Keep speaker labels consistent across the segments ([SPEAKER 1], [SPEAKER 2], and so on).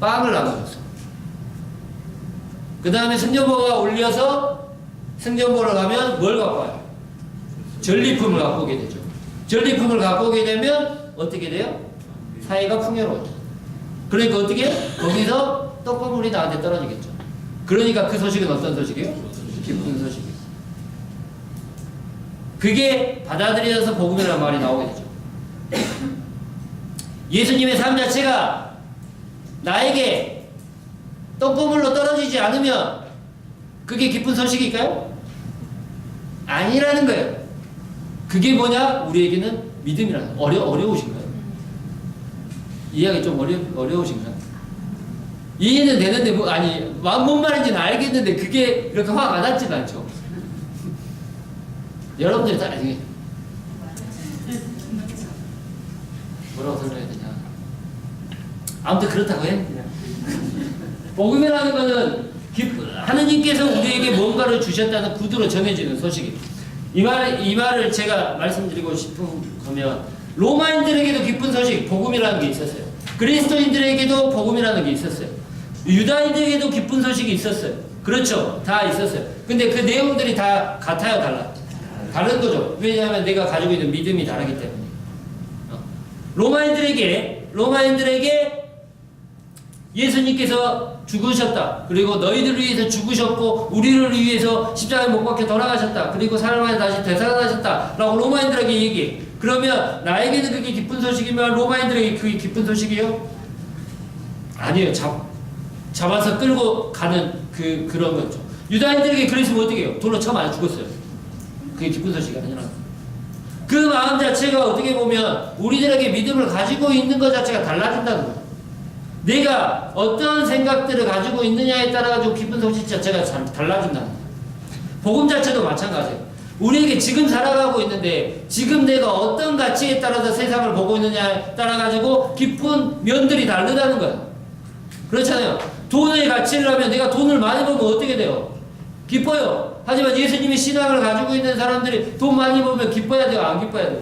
[SPEAKER 1] 빵을 나눠줬어. 그 다음에 승전보가 올려서 승전보를 가면 뭘 갖고 와요? 전리품을 갖고 오게 되죠. 전리품을 갖고 오게 되면 어떻게 돼요? 사이가 풍요로워져. 그러니까 어떻게? 거기서 떡고물이 나한테 떨어지겠죠. 그러니까 그 소식은 어떤 소식이에요? 기쁜 소식이에요. 그게 받아들여서 복음이라는 말이 나오게 되죠. 예수님의 삶 자체가 나에게 떡고물로 떨어지지 않으면 그게 기쁜 소식일까요? 아니라는 거예요. 그게 뭐냐? 우리에게는 믿음이라는 어려우신가요? 이해하기 좀 어려우신가요? 이해는 되는데 뭔 말인지는 알겠는데 그게 그렇게 화가 와닿지는 않죠. 여러분들이 다 나중에 뭐라고 설명해야 되냐. 아무튼 그렇다고 해. 복음이라는 거는 하느님께서 우리에게 뭔가를 주셨다는 구두로 전해지는 소식이에요. 이 말을 제가 말씀드리고 싶은 거면 로마인들에게도 기쁜 소식, 복음이라는 게 있었어요. 그리스도인들에게도 복음이라는 게 있었어요. 유다인들에게도 기쁜 소식이 있었어요. 그렇죠. 다 있었어요. 근데 그 내용들이 다 같아요, 달라요? 다른 거죠. 왜냐하면 내가 가지고 있는 믿음이 다르기 때문에. 로마인들에게 예수님께서 죽으셨다. 그리고 너희들을 위해서 죽으셨고 우리를 위해서 십자가에 못 박혀 돌아가셨다. 그리고 사흘 다시 되살아나셨다. 라고 로마인들에게 얘기해. 그러면 나에게는 그게 기쁜 소식이면 로마인들에게 그게 기쁜 소식이에요? 아니에요. 잡아서 끌고 가는 그런 거죠. 유다인들에게 그랬으면 어떻게 해요? 돌로 쳐 맞아 죽었어요. 그게 기쁜 소식이 아니라. 그 마음 자체가 어떻게 보면 우리들에게 믿음을 가지고 있는 것 자체가 달라진다는 거예요. 내가 어떤 생각들을 가지고 있느냐에 따라 가지고 기쁜 소식 자체가 달라진다는 거예요. 복음 자체도 마찬가지예요. 우리에게 지금 살아가고 있는데 지금 내가 어떤 가치에 따라서 세상을 보고 있느냐에 따라 가지고 기쁜 면들이 다르다는 거예요. 그렇잖아요. 돈의 가치를 하면 내가 돈을 많이 벌면 어떻게 돼요? 기뻐요. 하지만 예수님의 신앙을 가지고 있는 사람들이 돈 많이 벌면 기뻐야 돼요? 안 기뻐야 돼요?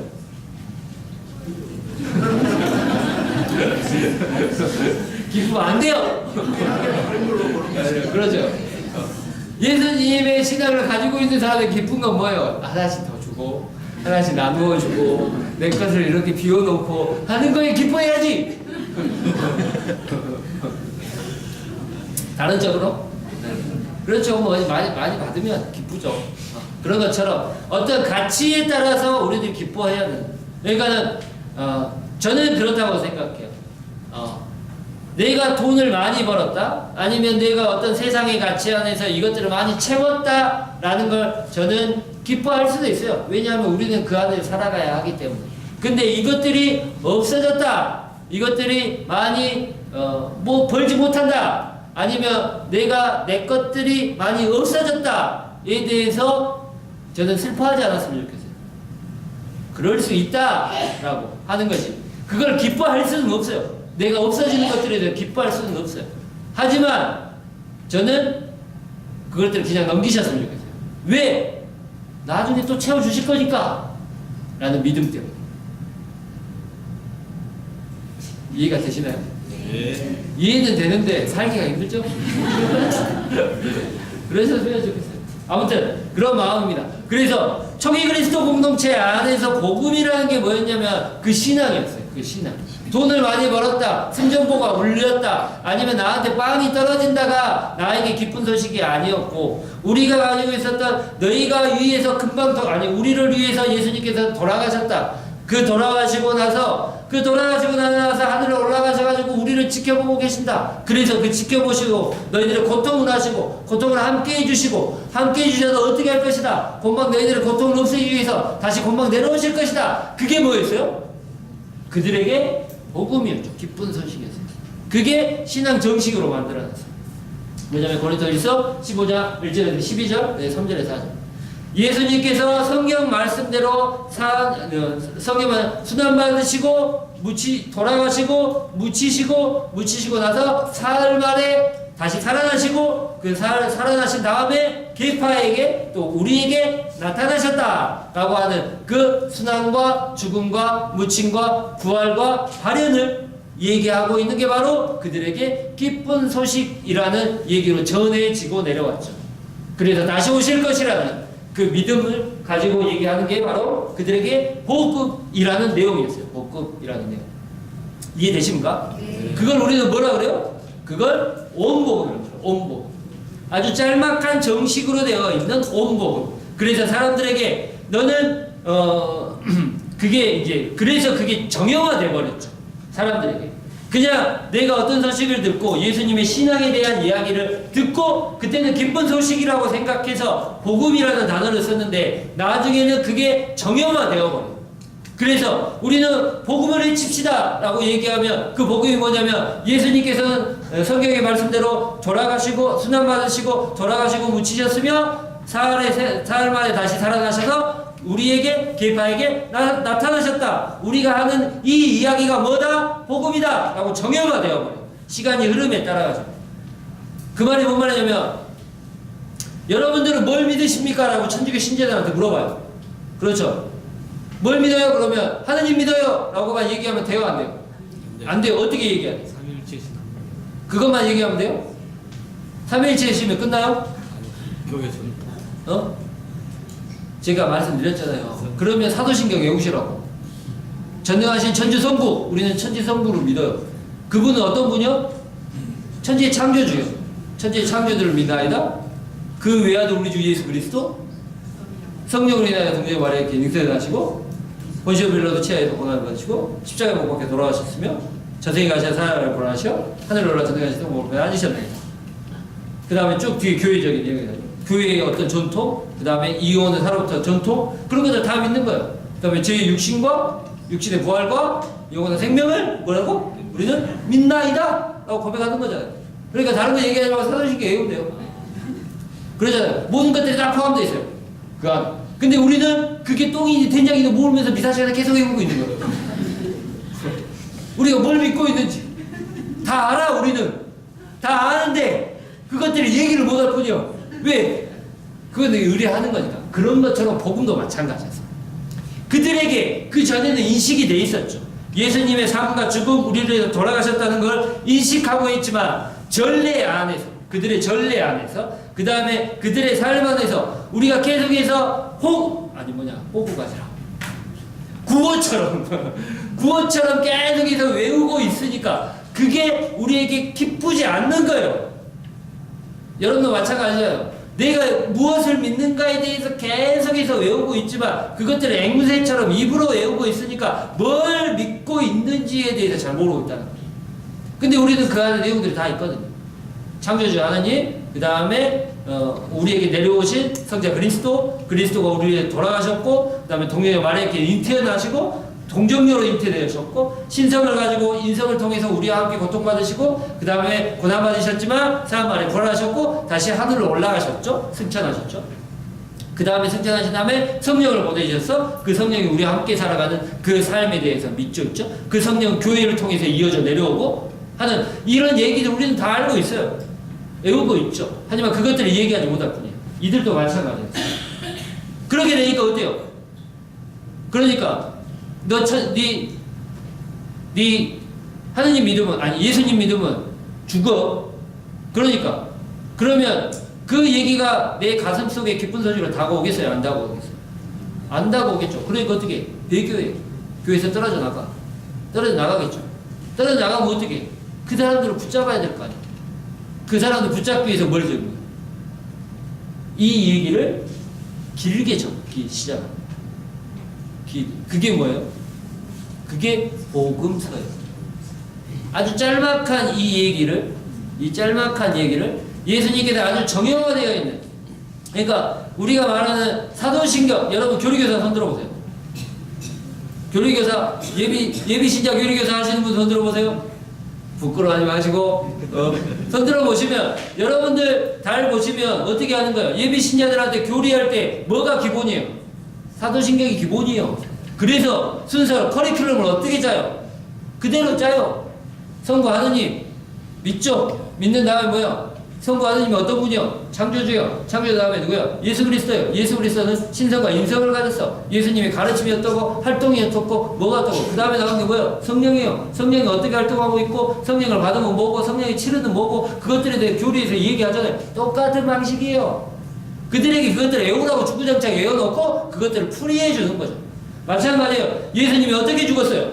[SPEAKER 1] 기쁘면 안 돼요. 그러죠. 예수님의 신앙을 가지고 있는 사람의 기쁜 건 뭐예요? 하나씩 더 주고 하나씩 나누어 주고 내 것을 이렇게 비워놓고 하는 거에 기뻐해야지. 다른 쪽으로? 그렇죠. 뭐 많이 받으면 기쁘죠. 그런 것처럼 어떤 가치에 따라서 우리들이 기뻐해야 돼요. 그러니까는 저는 그렇다고 생각해요. 내가 돈을 많이 벌었다? 아니면 내가 어떤 세상의 가치 안에서 이것들을 많이 채웠다라는 걸 저는 기뻐할 수도 있어요. 왜냐하면 우리는 그 안에 살아가야 하기 때문에. 근데 이것들이 없어졌다. 이것들이 많이 벌지 못한다. 아니면 내 것들이 많이 없어졌다에 대해서 저는 슬퍼하지 않았으면 좋겠어요. 그럴 수 있다라고 하는 것이. 그걸 기뻐할 수는 없어요. 내가 없어지는 것들에 대해 기뻐할 수는 없어요. 하지만 저는 그것들을 그냥 넘기셨으면 좋겠어요. 왜? 나중에 또 채워주실 거니까 라는 믿음 때문에. 이해가 되시나요? 네. 이해는 되는데 살기가 힘들죠? 그러셨으면 좋겠어요. 아무튼 그런 마음입니다. 그래서 초기 그리스도 공동체 안에서 복음이라는 게 뭐였냐면 그 신앙이었어요. 그 신앙. 돈을 많이 벌었다. 승전보가 울렸다. 아니면 나한테 빵이 떨어진다가 나에게 기쁜 소식이 아니었고 우리가 가지고 있었던 너희가 위해서 우리를 위해서 예수님께서 돌아가셨다. 돌아가시고 나서 하늘에 올라가셔가지고 우리를 지켜보고 계신다. 그래서 그 지켜보시고 너희들의 고통을 하시고 고통을 함께 해주시고 함께 해주셔서 어떻게 할 것이다. 금방 너희들의 고통을 없애기 위해서 다시 금방 내려오실 것이다. 그게 뭐였어요? 그들에게 복음이었죠. 기쁜 소식이었어요. 그게 신앙 정식으로 만들어놨어요. 왜냐하면 고린도전서 15장 1절에서 12절, 3절에서 4절. 예수님께서 성경 말씀대로 성경을 순환받으시고 돌아가시고 묻히시고 나서 사흘 만에 다시 살아나시고 그 살아나신 다음에 계파에게 또 우리에게 나타나셨다라고 하는 그 순환과 죽음과 묻힘과 부활과 발현을 얘기하고 있는 게 바로 그들에게 기쁜 소식이라는 얘기로 전해지고 내려왔죠. 그래서 다시 오실 것이라는 그 믿음을 가지고 얘기하는 게 바로 그들에게 복음이라는 내용이었어요. 복음이라는 내용. 이해되십니까?
[SPEAKER 2] 네.
[SPEAKER 1] 그걸 우리는 뭐라 그래요? 그걸 온복음이라고 그래요. 온복음. 아주 짤막한 정식으로 되어 있는 온복음. 그래서 사람들에게 너는 그게 이제 그래서 그게 정형화돼 버렸죠. 사람들에게 그냥 내가 어떤 소식을 듣고 예수님의 신앙에 대한 이야기를 듣고 그때는 기쁜 소식이라고 생각해서 복음이라는 단어를 썼는데 나중에는 그게 정형화되어 버려요. 그래서 우리는 복음을 외칩시다 라고 얘기하면 그 복음이 뭐냐면 예수님께서는 성경의 말씀대로 돌아가시고 순환받으시고 돌아가시고 묻히셨으며 사흘 만에 다시 살아나셔서 우리에게 계파에게 나타나셨다. 우리가 하는 이 이야기가 뭐다? 복음이다 라고 정형화되어 버려요. 시간이 흐름에 따라가지고. 그 말이 뭔 말이냐면 여러분들은 뭘 믿으십니까? 라고 천주교 신자들한테 물어봐요. 그렇죠? 뭘 믿어요? 그러면 하느님 믿어요 라고만 얘기하면 돼요? 안 돼요? 안 돼요. 어떻게 얘기해야 돼요?
[SPEAKER 3] 삼위일체신
[SPEAKER 1] 그것만 얘기하면 돼요? 삼위일체시면 끝나요?
[SPEAKER 3] 교회 전통.
[SPEAKER 1] 제가 말씀드렸잖아요. 그러면 사도신경 외우시라고. 전능하신 천주성부, 우리는 천지성부를 믿어요. 그분은 어떤 분이요? 천지의 창조주요. 천지의 창조주를 믿나이다. 그 외아들 우리 주 예수 그리스도 성령으로 인하여 동정의 말에 이렇게 닉세하시고 본시오 빌라도 치하에서 고난을 받으시고 십자가에 못 박혀 돌아가셨으며 저승에 가셔 사랑을 보내하셔 하늘로 올라 전능하신 성부에 앉으셨나이다. 그 다음에 쭉 뒤에 교회적인 얘기가 나요. 교회의 어떤 전통, 그 다음에 이혼의 사로부터 전통, 그런 것들 다 믿는 거예요. 그 다음에 저희 육신과 육신의 부활과 영원한 생명을 뭐라고? 우리는 믿나이다 라고 고백하는 거잖아요. 그러니까 다른 거 얘기하지 말고 사도신경 외우면 돼요. 그러잖아요. 모든 것들이 다 포함되어 있어요. 그 안. 근데 우리는 그게 똥이니 된장이니 모르면서 미사 시간에 계속 외우고 있는 거예요. 우리가 뭘 믿고 있는지 다 알아. 우리는 다 아는데 그것들을 얘기를 못할 뿐이요. 왜? 그건 의뢰하는 거니까. 그런 것처럼 복음도 마찬가지였어요. 그들에게 그 전에는 인식이 돼 있었죠. 예수님의 삶과 죽음, 우리를 위해서 돌아가셨다는 걸 인식하고 있지만 전례 안에서, 그들의 전례 안에서, 그 다음에 그들의 삶 안에서 우리가 계속해서 호구가 아니라 구호처럼 계속해서 외우고 있으니까 그게 우리에게 기쁘지 않는 거예요. 여러분도 마찬가지예요. 내가 무엇을 믿는가에 대해서 계속해서 외우고 있지만 그것들을 앵무새처럼 입으로 외우고 있으니까 뭘 믿고 있는지에 대해서 잘 모르고 있다는 거예요. 근데 우리는 그 안에 내용들이 다 있거든요. 창조주 하나님, 그 다음에 우리에게 내려오신 성자 그리스도가 우리에게 돌아가셨고, 그 다음에 동정녀 마리아에게 잉태하시고 동정녀로 잉태되셨고, 신성을 가지고 인성을 통해서 우리와 함께 고통받으시고, 그 다음에 고난받으셨지만 사흘 만에 부활하셨고 다시 하늘로 올라가셨죠. 승천하셨죠. 그 다음에 승천하신 다음에 성령을 보내주셔서 그 성령이 우리와 함께 살아가는 그 삶에 대해서 믿죠. 있죠? 그 성령 교회를 통해서 이어져 내려오고 하는 이런 얘기들 우리는 다 알고 있어요. 외우고 있죠. 하지만 그것들을 얘기하지 못할 뿐이에요. 이들도 마찬가지예요. 그렇게 되니까 어때요? 그러니까 네 하느님 믿으면, 아니 예수님 믿으면 죽어. 그러니까 그러면 그 얘기가 내 가슴 속에 기쁜 소식으로 다가오겠어요? 안 다가오겠어요? 안 다가오겠죠. 그러니까 어떻게? 교회에서 떨어져 나가겠죠. 떨어져 나가면 어떻게? 그 사람들을 붙잡아야 될 거 아니에요. 그 사람들 붙잡기 위해서 뭘 들고? 이 얘기를 길게 적기 시작합니다. 그게 뭐예요? 그게 복음서예요. 아주 짤막한 이 짤막한 얘기를 예수님께서 아주 정형화되어 있는, 그러니까 우리가 말하는 사도신경, 여러분 교리교사 손 들어보세요. 교리교사, 예비신자 교리교사 하시는 분 손 들어보세요. 부끄러워하지 마시고 손 들어보시면, 여러분들 잘 보시면 어떻게 하는 거예요? 예비신자들한테 교리할 때 뭐가 기본이에요? 사도신경이 기본이에요. 그래서 순서로 커리큘럼을 어떻게 짜요? 그대로 짜요. 성부 하느님 믿죠? 믿는 다음에 뭐야? 성부 하느님이 어떤 분이요? 창조주요. 창조주 다음에 누구요? 예수 그리스도요. 예수 그리스도는 신성과 인성을 가졌어. 예수님의 가르침이 어떻고 활동이 어떻고 뭐가 어떻고 그 다음에 나온 게 뭐예요? 성령이요. 성령이 어떻게 활동하고 있고 성령을 받으면 뭐고 성령이 치르는 뭐고 그것들에 대해 교리에서 얘기하잖아요. 똑같은 방식이에요. 그들에게 그것들을 애우라고 주구장창 외워놓고 그것들을 풀이해 주는 거죠. 마찬가지예요. 예수님이 어떻게 죽었어요?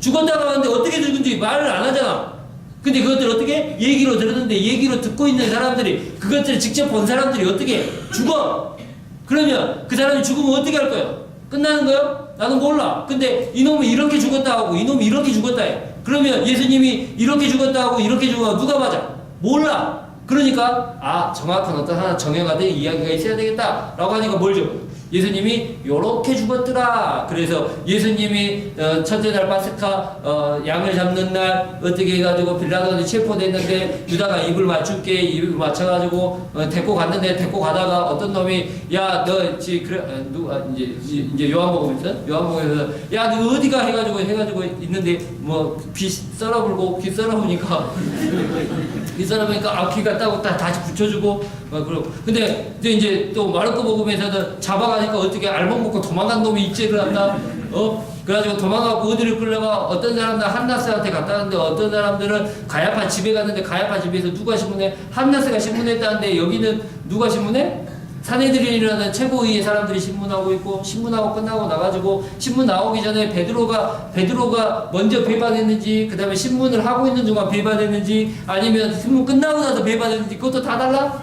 [SPEAKER 1] 죽었다고 하는데 어떻게 죽은지 말을 안 하잖아. 근데 그것들 어떻게? 얘기로 들었는데 얘기로 듣고 있는 사람들이 그것들을 직접 본 사람들이 어떻게 죽어? 그러면 그 사람이 죽으면 어떻게 할 거예요? 끝나는 거예요? 나는 몰라. 근데 이놈이 이렇게 죽었다 하고 이놈이 이렇게 죽었다 해. 그러면 예수님이 이렇게 죽었다 하고 이렇게 죽으면 누가 맞아? 몰라. 그러니까 정확한 어떤 하나 정형화된 이야기가 있어야 되겠다 라고 하니까 뭘 줘? 예수님이 요렇게 죽었더라. 그래서 예수님이 첫째 날 파스카 양을 잡는 날 어떻게 해가지고 빌라도한테 체포됐는데 유다가 입을 맞출게 입을 맞춰가지고 데리고 갔는데 데리고 가다가 어떤 놈이 야 너 그래 누가 이제 요한복음에서 야 너 어디가 해가지고 있는데 뭐 귀 썰어불고 귀 썰어보니까 귀 썰어보니까 귀가 따고 다시 붙여주고 그러고 근데 이제 또 마르코 복음에서는 잡아가니까 어떻게 알몸 먹고 도망간 놈이 있지를 않나 그래가지고 도망가고 어디를 끌려가 어떤 사람들 한나스한테 갔다는데 어떤 사람들은 가야파 집에 갔는데 가야파 집에서 누가 신문해? 한나스가 신문했다는데 여기는 누가 신문해? 사내들이라는 최고위의 사람들이 신문하고 있고 신문하고 끝나고 나가지고 신문 나오기 전에 베드로가 먼저 배반했는지 그 다음에 신문을 하고 있는 중간 배반했는지 아니면 신문 끝나고 나서 배반했는지 그것도 다 달라?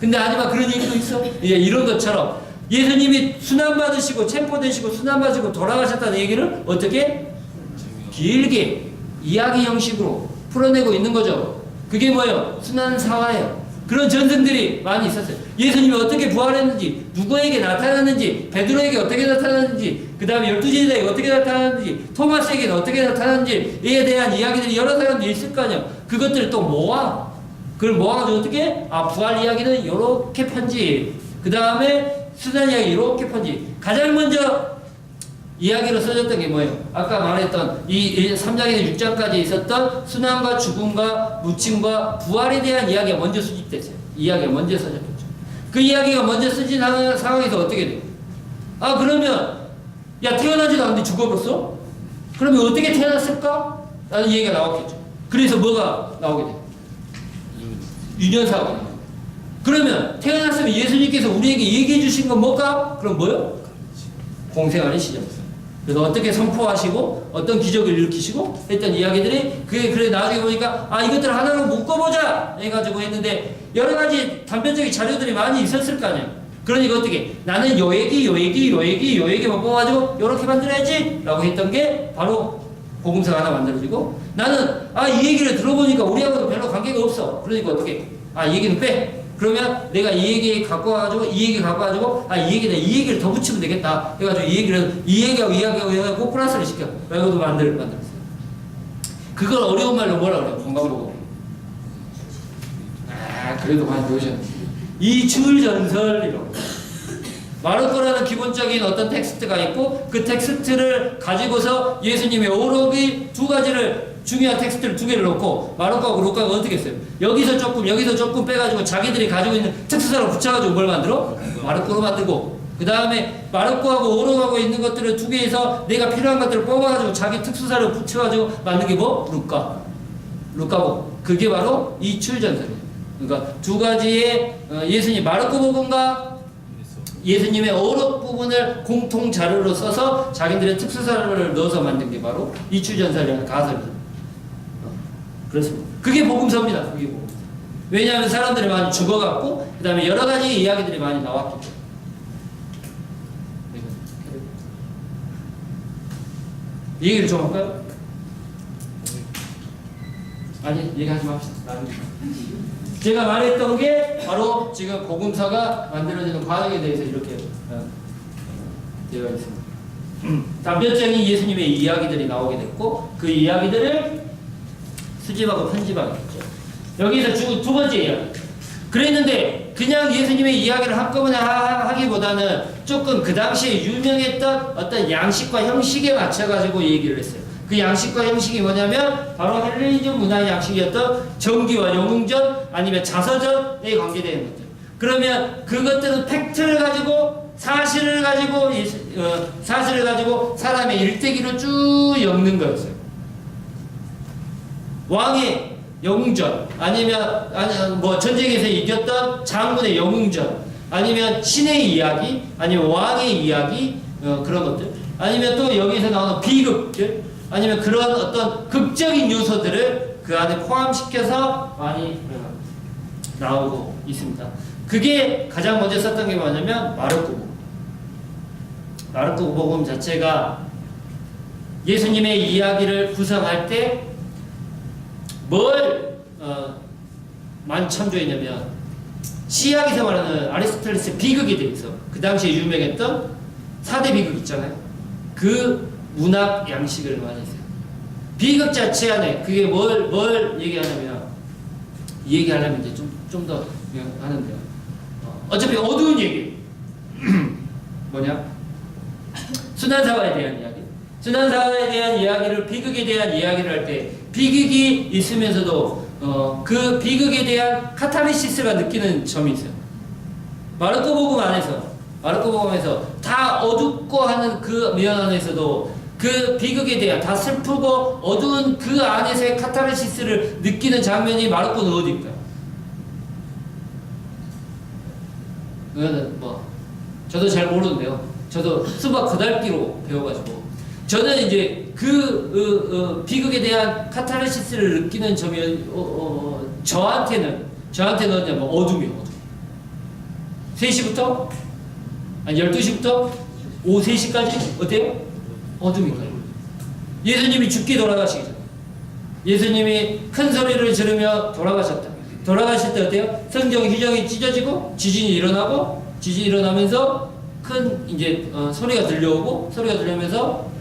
[SPEAKER 1] 근데 하지만 그런 얘기도 있어. 이런 것처럼 예수님이 순환받으시고 체포되시고 순환받으시고 돌아가셨다는 얘기를 어떻게? 길게 이야기 형식으로 풀어내고 있는 거죠. 그게 뭐예요? 순환사화예요. 그런 전승들이 많이 있었어요. 예수님이 어떻게 부활했는지, 누구에게 나타났는지, 베드로에게 어떻게 나타났는지, 그 다음에 12제자에게 어떻게 나타났는지, 토마스에게는 어떻게 나타났는지에 대한 이야기들이 여러 사람들이 있을 거 아니에요. 그것들을 또 모아. 그걸 모아가지고 어떻게? 부활 이야기는 요렇게 편지. 그 다음에 수단 이야기 요렇게 편지. 가장 먼저 이야기로 써졌던 게 뭐예요? 아까 말했던 이 3장에서 6장까지 있었던 순환과 죽음과 묻힘과 부활에 대한 이야기가 먼저 수집됐어요. 이야기가 먼저 써졌죠. 그 이야기가 먼저 쓰진 상황에서 어떻게 돼요? 그러면 야 태어나지도 않는데 죽어버렸어? 그러면 어떻게 태어났을까? 라는 얘기가 나왔겠죠. 그래서 뭐가 나오게 돼요? 유년사가. 그러면 태어났으면 예수님께서 우리에게 얘기해 주신 건 뭘까? 그럼 뭐요? 공생하는 시절. 그래서 어떻게 선포하시고 어떤 기적을 일으키시고 했던 이야기들이 그래 나중에 보니까 이것들을 하나로 묶어보자 해가지고 했는데 여러 가지 단편적인 자료들이 많이 있었을 거 아니에요. 그러니까 어떻게 나는 요 얘기만 뽑아가지고 요렇게 만들어야지 라고 했던 게 바로 복음서가 하나 만들어지고 나는 이 얘기를 들어보니까 우리하고도 별로 관계가 없어. 그러니까 어떻게 이 얘기는 빼. 그러면 내가 이 얘기 갖고 와가지고 이 얘기를 더 붙이면 되겠다 해가지고 이 얘기하고 플러스를 시켜. 그래가지고 만들었어요. 그걸 어려운 말로 뭐라 그래요? 건강보고. 그래도 많이 배우셨네. 이출전설이라고. 마르코라는 기본적인 어떤 텍스트가 있고 그 텍스트를 가지고서 예수님의 오록의 두 가지를 중요한 텍스트를 두 개를 놓고 마르코하고 루카가 어떻게 했어요? 여기서 조금 빼가지고 자기들이 가지고 있는 특수사로 붙여가지고 뭘 만들어? 마르코로 만들고 그 다음에 마르코하고 오록하고 있는 것들을 두 개에서 내가 필요한 것들을 뽑아가지고 자기 특수사를 붙여가지고 만든 게 뭐? 루카고 그게 바로 이출전설이에요. 그러니까 두 가지의 예수님 마르코 복음과 예수님의 오록 부분을 공통 자료로 써서 자기들의 특수사를 넣어서 만든 게 바로 이출전설이라는 가설입니다. 그렇습니다. 그게 복음서입니다. 그게 복음서. 왜냐하면 사람들이 많이 죽어갔고 그 다음에 여러 가지 이야기들이 많이 나왔기 때문에. 이 얘기를 좀 할까요? 아니 얘기하지 맙시다. 제가 말했던 게 바로 지금 복음서가 만들어지는 과정에 대해서 이렇게 되어 있습니다. 단편적인 예수님의 이야기들이 나오게 됐고 그 이야기들을 수집하고 편집하겠죠. 여기서 두 번째 이야기. 그랬는데 그냥 예수님의 이야기를 한꺼번에 하기보다는 조금 그 당시에 유명했던 어떤 양식과 형식에 맞춰가지고 얘기를 했어요. 그 그 양식과 형식이 뭐냐면 바로 헬레니즘 문화의 양식이었던 정기와 영웅전 아니면 자서전에 관계되는 것들. 그러면 그것들은 팩트를 가지고 사실을 가지고 사람의 일대기로 쭉 엮는 거였어요. 왕의 영웅전 아니면 뭐 전쟁에서 이겼던 장군의 영웅전 아니면 신의 이야기 아니면 왕의 이야기 그런 것들 아니면 또 여기서 나오는 비극들 아니면 그런 어떤 극적인 요소들을 그 안에 포함시켜서 많이 나오고 있습니다. 그게 가장 먼저 썼던 게 뭐냐면 마르코 복음 자체가 예수님의 이야기를 구성할 때 뭘 많이 참조했냐면 시약에서 말하는 아리스토텔레스 비극에 대해서 그 당시에 유명했던 4대 비극 있잖아요. 그 문학 양식을 많이 했어요. 비극 자체 안에 그게 뭘 얘기하냐면 이 얘기하려면 이제 좀 더 하는데요. 어차피 어두운 얘기 뭐냐? 순환사화에 대한 이야기. 순환사화에 대한 이야기를 비극에 대한 이야기를 할 때 비극이 있으면서도 그 비극에 대한 카타르시스가 느끼는 점이 있어요. 마르코 복음에서 다 어둡고 하는 그 면 안에서도 그 비극에 대한 다 슬프고 어두운 그 안에서의 카타르시스를 느끼는 장면이 마르코는 어디일까요? 그거는 뭐 저도 잘 모르는데요. 저도 수박 거달기로 배워가지고 저는 이제 그 비극에 대한 카타르시스를 느끼는 점이 저한테는 뭐냐면 어둠이요. 3시부터 아니 12시부터 오후 3시까지 어때요? 어둠인가요? 예수님이 죽게 돌아가시기 전에 예수님이 큰 소리를 지르며 돌아가셨다. 돌아가실 때 어때요? 성경 휘정이 찢어지고 지진이 일어나면서 큰 이제 소리가 들려오면서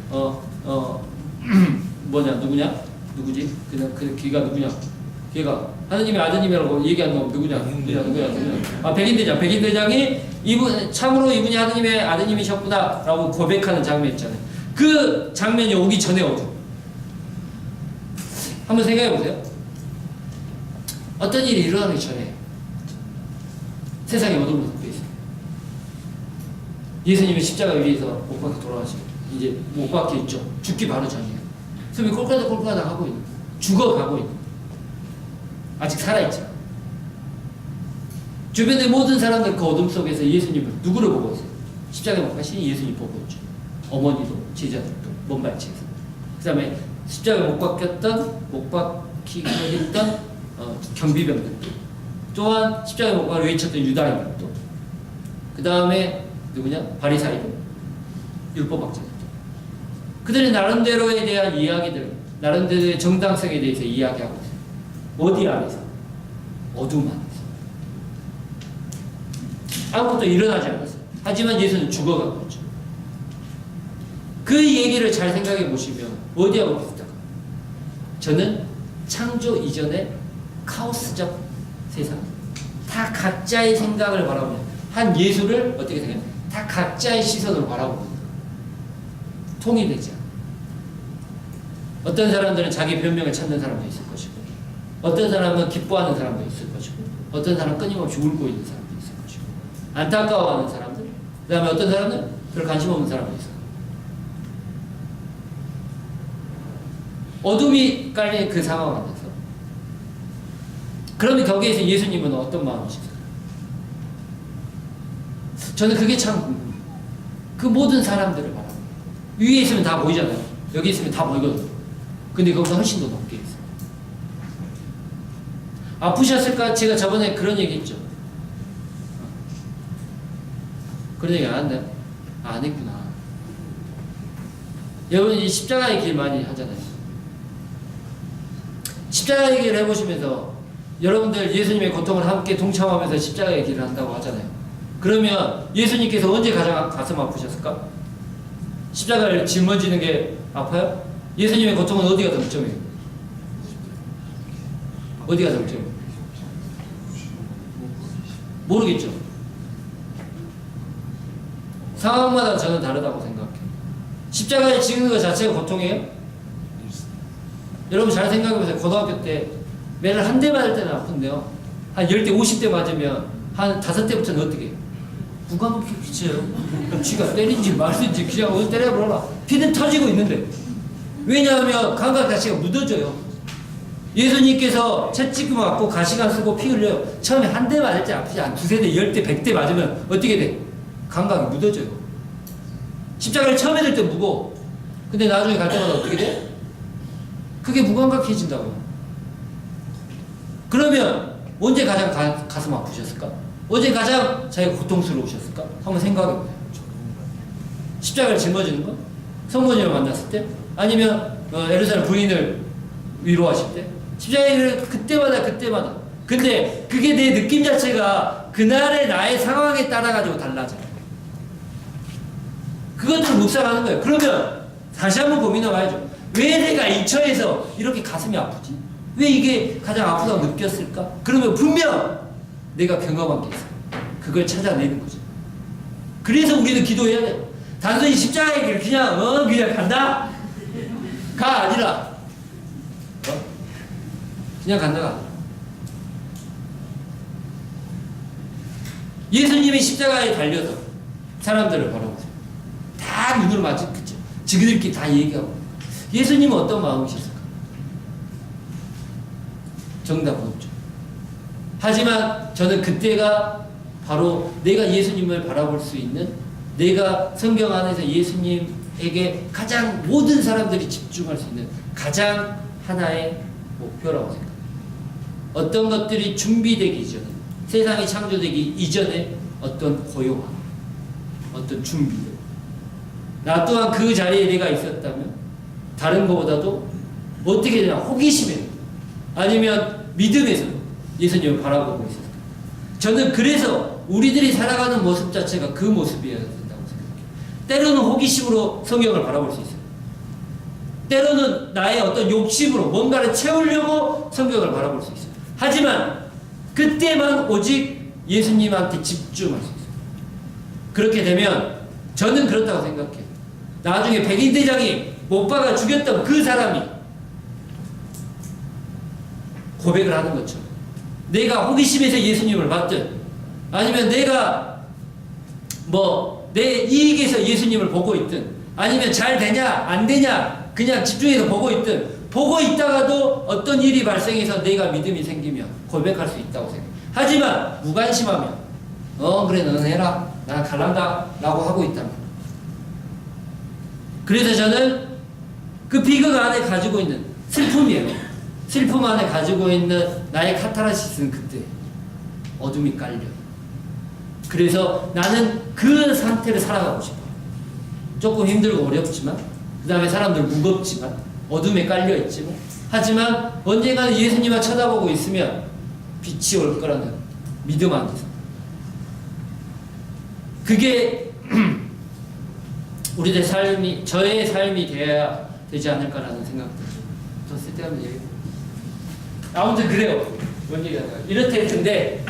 [SPEAKER 1] 누구지? 그 귀가 누구냐? 걔가 하느님의 아드님이라고 얘기하는 건 누구냐? 아 백인대장이 참으로 이분이 하느님의 아드님이셨구나라고 고백하는 장면 있잖아요. 그 장면이 오기 전에 한번 생각해 보세요. 어떤 일이 일어나기 전에 세상이 어둠으로 덮여 있어요. 예수님이 십자가 위에서 못 박혀 돌아가시고 이제 못 박혀 있죠. 죽기 바로 전이에요. 숨이 꼴까닥 하고 있는 거예요. 죽어가고 있는 거예요. 아직 살아있죠. 주변의 모든 사람들 그 어둠 속에서 예수님을 누구를 보고 있어요? 십자가에 못 박히신 예수님 보고 있죠. 어머니도 제자들도 먼발치에서 그 다음에 십자가에 못 박히고 했던 경비병들도 또한 십자가에 못 박혀 외쳤던 유다인들도 그 다음에 누구냐? 바리사이들 율법학자들도 그들의 나름대로에 대한 이야기들 나름대로의 정당성에 대해서 이야기하고 있어요. 어디 안에서? 어둠 안에서 아무것도 일어나지 않았어요. 하지만 예수는 죽어가고 있죠. 그 얘기를 잘 생각해 보시면 어디하고 비슷할까요? 저는 창조 이전의 카오스적 세상 다 각자의 생각을 바라보는 한 예수를 어떻게 생각해요? 다 각자의 시선으로 바라보는 거예요. 통일되지 않아요. 어떤 사람들은 자기 변명을 찾는 사람도 있을 것이고 어떤 사람은 기뻐하는 사람도 있을 것이고 어떤 사람은 끊임없이 울고 있는 사람도 있을 것이고 안타까워하는 사람들 그 다음에 어떤 사람은 별 관심 없는 사람도 있어요. 어둠이 깔린 그 상황 안에서 그러면 거기에서 예수님은 어떤 마음이실까요? 저는 그게 참 궁금해요. 그 모든 사람들을 바라보고 위에 있으면 다 보이잖아요. 여기 있으면 다 보이거든요. 근데 거기서 훨씬 더 높게 있어요. 아프셨을까? 제가 저번에 그런 얘기 했죠. 그런 얘기 안 한다요? 안 했구나. 여러분 이 십자가의 길 많이 하잖아요. 십자가의 길을 해보시면서 여러분들 예수님의 고통을 함께 동참하면서 십자가의 길을 한다고 하잖아요. 그러면 예수님께서 언제 가장 가슴 아프셨을까? 십자가를 짊어지는 게 아파요? 예수님의 고통은 어디가 정점이에요? 어디가 정점이에요? 모르겠죠. 상황마다 저는 다르다고 생각해요. 십자가에 지는 것 자체가 고통이에요? 여러분 잘 생각해보세요. 고등학교 때 매를 한 대 맞을 때는 아픈데요. 한 10대, 50대 맞으면 한 5대부터는 어떻게 해요? 무감기 피쳐요. 쥐가 때린지 말든지 그냥 어디 때려버려라. 피는 터지고 있는데. 왜냐하면 감각 자체가 묻어져요. 예수님께서 채찍 맞고 가시관 쓰고 피 흘려요. 처음에 한 대 맞을 때 아프지 않아. 2세대, 10대, 100대 맞으면 어떻게 돼? 감각이 묻어져요. 십자가를 처음에 들 때 무거워. 근데 나중에 갈 때마다 어떻게 돼? 그게 무감각해진다고요. 그러면 언제 가장 가슴 아프셨을까? 언제 가장 자기가 고통스러우셨을까? 한번 생각해보세요. 십자가를 짊어지는 거? 성모님을 만났을 때? 아니면 예루살렘 부인을 위로하실 때? 십자가를 그때마다. 근데 그게 내 느낌 자체가 그날의 나의 상황에 따라가지고 달라져요. 그것들을 묵상하는 거예요. 그러면 다시 한번 고민해봐야죠. 왜 내가 이 처에서 이렇게 가슴이 아프지? 왜 이게 가장 아프다고 느꼈을까? 그러면 분명 내가 경험한 게 있어요. 그걸 찾아내는 거죠. 그래서 우리는 기도해야 돼요. 단순히 십자가의 길 그냥 간다? 가 아니라 그냥 간다가 예수님이 십자가에 달려서 사람들을 바라보세요. 다 눈으로 마주쳤죠. 지그들끼리 다 얘기하고. 예수님은 어떤 마음이셨을까? 정답은 없죠. 하지만 저는 그때가 바로 내가 예수님을 바라볼 수 있는, 내가 성경 안에서 예수님에게 가장 모든 사람들이 집중할 수 있는 가장 하나의 목표라고 생각합니다. 어떤 것들이 준비되기 이전에, 세상이 창조되기 이전에 어떤 고요함, 어떤 준비들. 나 또한 그 자리에 내가 있었다면 다른 것보다도 어떻게 되나 호기심에 아니면 믿음에서 예수님을 바라보고 있었어요. 저는 그래서 우리들이 살아가는 모습 자체가 그 모습이어야 된다고 생각해요. 때로는 호기심으로 성경을 바라볼 수 있어요. 때로는 나의 어떤 욕심으로 뭔가를 채우려고 성경을 바라볼 수 있어요. 하지만 그때만 오직 예수님한테 집중할 수 있어요. 그렇게 되면 저는 그렇다고 생각해요. 나중에 백인대장이 못 박아 죽였던 그 사람이 고백을 하는 것처럼 내가 호기심에서 예수님을 봤든 아니면 내가 내 이익에서 예수님을 보고 있든 아니면 잘 되냐 안 되냐 그냥 집중해서 보고 있든 보고 있다가도 어떤 일이 발생해서 내가 믿음이 생기면 고백할 수 있다고 생각해요. 하지만 무관심하면 그래 너는 해라 나는 갈란다 라고 하고 있다면 그래서 저는 그 비극 안에 가지고 있는 슬픔이에요. 슬픔 안에 가지고 있는 나의 카타르시스는 그때 어둠이 깔려. 그래서 나는 그 상태를 살아가고 싶어. 조금 힘들고 어렵지만 그 다음에 사람들 무겁지만 어둠에 깔려있지만 하지만 언젠가는 예수님만 쳐다보고 있으면 빛이 올 거라는 믿음 안에서 그게 우리들 삶이 저의 삶이 되어야 되지 않을까라는 생각도 더 쓸데없는 얘기. 아무튼 그래요. 뭔 얘기하다. 이렇게 했는데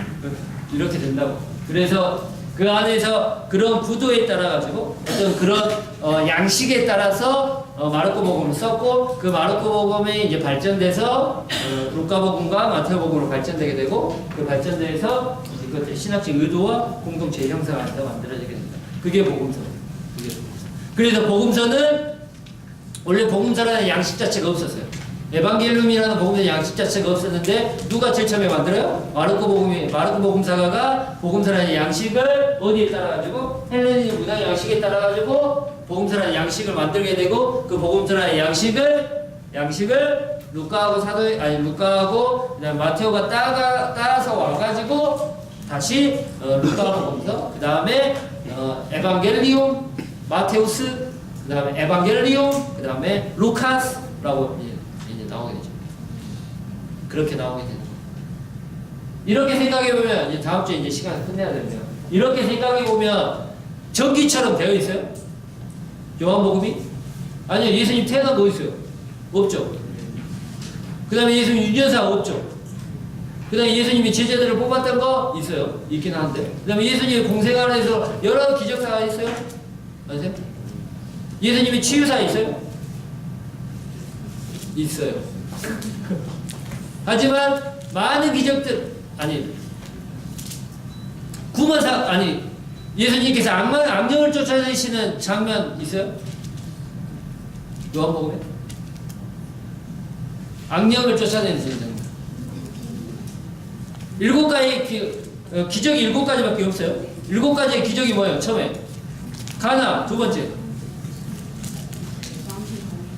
[SPEAKER 1] 이렇게 된다고. 그래서 그 안에서 그런 구도에 따라 가지고 어떤 그런 양식에 따라서 마르코 복음을 썼고 그 마르코 복음이 이제 발전돼서 루카복음과 마태복음으로 발전되게 되고 그 발전돼서 그것들 신학적 의도와 공동체 형상을 다 만들어지게 됩니다. 그게 복음서. 그래서 복음서는 원래 복음서라는 양식 자체가 없었어요. 에반겔리움이라는 복음서 양식 자체가 없었는데 누가 제일 처음에 만들어요? 마르코 복음사가가 복음서라는 양식을 어디에 따라가지고 헬레니즘 문화 양식에 따라가지고 복음서라는 양식을 만들게 되고 그 복음서라는 양식을 루카하고 그다음 마테오가 따서 와가지고 다시 루카 복음서 그 다음에 에반겔리움 마테우스 그 다음에 에반겔리움 그 다음에 루카스라고 이제 나오게 되죠. 그렇게 나오게 되는 거예요. 이렇게 생각해보면 이제 다음 주에 이제 시간을 끝내야 되는데요. 이렇게 생각해보면 전기처럼 되어 있어요? 요한복음이? 아니요. 예수님 태어난 거 있어요? 없죠. 그 다음에 예수님 유전사 없죠. 그 다음에 예수님이 제자들을 뽑았던 거 있어요. 있긴 한데. 그 다음에 예수님이 공생활에서 여러 기적사가 있어요? 아세요? 예수님이 치유사 있어요? 있어요. 하지만 많은 기적들 예수님께서 악령을 쫓아내시는 장면 있어요? 요한복음에? 악령을 쫓아내는 장면. 7가지 기적이 7가지밖에 없어요. 7가지의 기적이 뭐예요? 처음에 가나, 두 번째.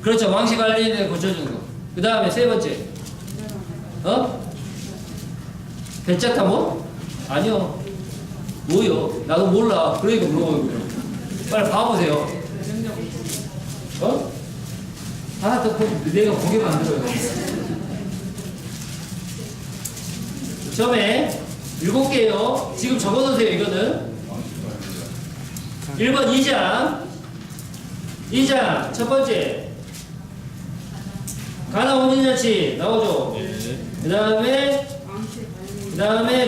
[SPEAKER 1] 그렇죠. 왕시 갈릴리에 고쳐주는 거. 그 다음에 세 번째. 배짜 뭐? 아니요. 뭐요? 나도 몰라. 그러니까 물어보는 거예요. 빨리 봐보세요. 하나 더 내가 보게 만들어요. 처음에 7개요. 지금 적어놓으세요. 이거는 1번 2장 첫 번째 가나 혼인잔치 나오죠. 그 다음에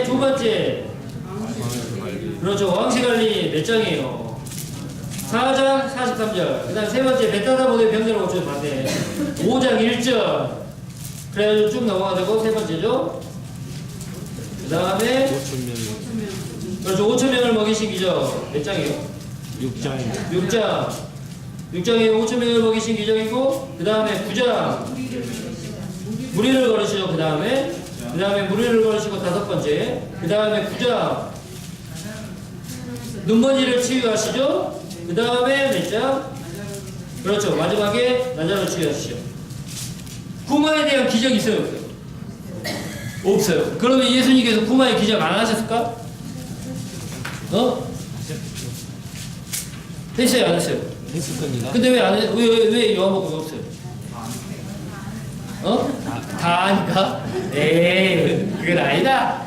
[SPEAKER 1] 두 번째 그렇죠. 왕시갈리 몇 장이에요? 4장 43절. 그 다음 세 번째 베타다 모델 병자를 고쳐 반대 5장 1절. 그래가지고 쭉 넘어가고 세 번째죠. 그 다음에
[SPEAKER 3] 5,000명.
[SPEAKER 1] 그렇죠. 5,000명을 먹이신 기적 몇 장이에요?
[SPEAKER 3] 6장.
[SPEAKER 1] 6장에 5,000명을 먹이신 기적이고 그 다음에 9장 무리를 걸으시죠. 그 다음에 무리를 걸으시고 다섯 번째 그 다음에 9장 눈먼지를 치유하시죠. 그 다음에 몇 장? 그렇죠. 마지막에 나자로 치유하시죠. 구마에 대한 기적이 있어요? 없어요. 그러면 예수님께서 구마의 기적 안 하셨을까? 했어요? 안 했어요?
[SPEAKER 3] 했을 겁니다.
[SPEAKER 1] 근데 왜 안 해? 왜 요한복음에 없어요? 다 아니까? 에이, 그건 아니다.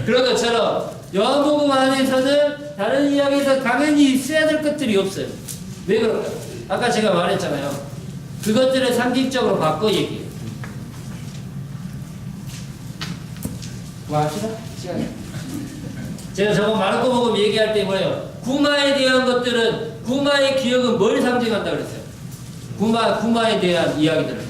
[SPEAKER 1] 그런 것처럼 요한복음 안에서는 다른 이야기에서 당연히 있어야 될 것들이 없어요. 왜 그럴까요? 아까 제가 말했잖아요. 그것들을 상징적으로 바꿔 얘기해요. 뭐 합시다? 시간이. 제가 저번 마르코복음 얘기할 때 뭐예요? 구마에 대한 것들은 구마의 기억은 뭘 상징한다 그랬어요? 구마에 대한 이야기들을.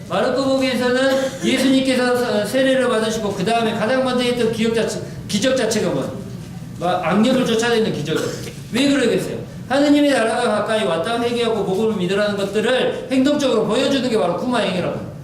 [SPEAKER 1] 마르코복음에서는 예수님께서 세례를 받으시고 그 다음에 가장 먼저 했던 기적 자체가 뭐예요? 악령을 쫓아내는 기적이에요. 왜 그러겠어요? 하느님의 나라가 가까이 왔다 회개하고 복음을 믿으라는 것들을 행동적으로 보여주는 게 바로 구마 행위라고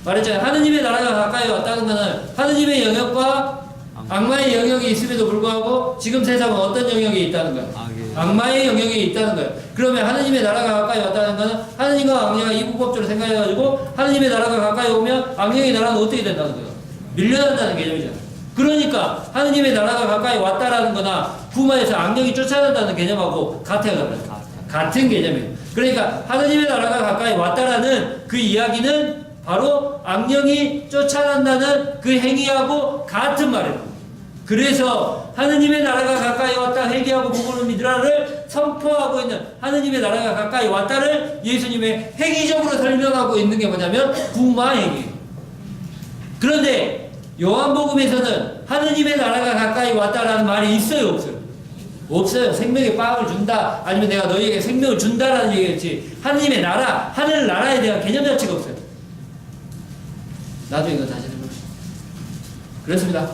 [SPEAKER 1] 말했잖아요. 하느님의 나라가 가까이 왔다는 것은 하느님의 영역과 악마의 영역이 있음에도 불구하고 지금 세상은 어떤 영역이 있다는 거예요? 악마의 영역이 있다는 거예요. 그러면 하느님의 나라가 가까이 왔다는 것은 하느님과 악령이 이분법적으로 생각해가지고 하느님의 나라가 가까이 오면 악령의 나라는 어떻게 된다는 거예요? 밀려난다는 개념이잖아요. 그러니까 하느님의 나라가 가까이 왔다라는 거나 구마에서 악령이 쫓아낸다는 개념하고 같아요. 같은 개념이에요. 그러니까 하느님의 나라가 가까이 왔다라는 그 이야기는 바로 악령이 쫓아난다는 그 행위하고 같은 말이에요. 그래서 하느님의 나라가 가까이 왔다 회개하고 복음을 믿으라를 선포하고 있는 하느님의 나라가 가까이 왔다를 예수님의 행위적으로 설명하고 있는 게 뭐냐면 구마 행위예요. 그런데 요한복음에서는 하느님의 나라가 가까이 왔다라는 말이 있어요, 없어요? 없어요. 생명의 빵을 준다 아니면 내가 너희에게 생명을 준다라는 얘기겠지. 하느님의 나라, 하늘 나라에 대한 개념 자체가 없어요. 나중에 이거 다시 해볼게요. 그렇습니다.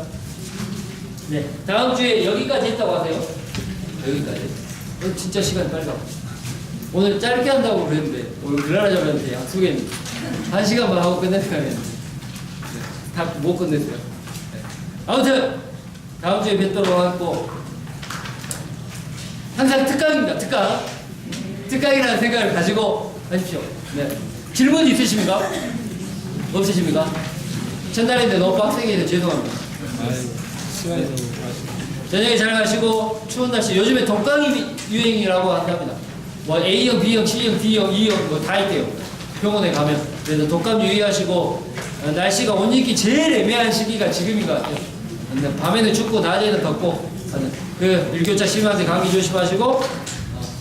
[SPEAKER 1] 네, 다음 주에 여기까지 했다고 하세요. 여기까지. 진짜 시간이 빨리 가. 오늘 짧게 한다고 그랬는데 오늘 그날하자면 약속했는데 1시간만 하고 끝내려고 했는데 다 못 끝냈어요. 네. 아무튼 다음 주에 뵙도록 하고 항상 특강입니다. 특강이라는 생각을 가지고 하십시오. 네. 질문 있으십니까? 없으십니까? 첫날인데 너무 빡세게 해서 죄송합니다.
[SPEAKER 3] 시간이 너무
[SPEAKER 1] 저녁에 잘 가시고 추운 날씨 요즘에 독감이 유행이라고 한답니다. 뭐 A형, B형, C형, D형, E형 뭐 다 있대요. 병원에 가면. 그래서 독감 유의하시고 날씨가 옷 입기 제일 애매한 시기가 지금인 것 같아요. 근데 밤에는 춥고 낮에는 덥고 그 일교차 심한데 감기 조심하시고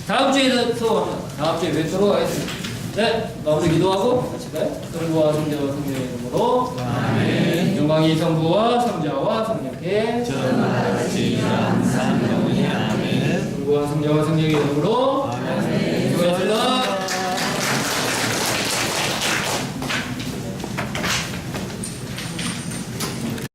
[SPEAKER 1] 다음 주에는 수업합니다. 다음 주에 뵙도록 하겠습니다. 네, 마무리 기도하고 같이 가요. 성부와 성자와 성령의 이름으로 아멘. 영광이 성부와 성자와 성령께
[SPEAKER 3] 전하지 항상 영원히 아멘.
[SPEAKER 1] 아버지와 성령과 성령의 이름으로 수고하셨습니다.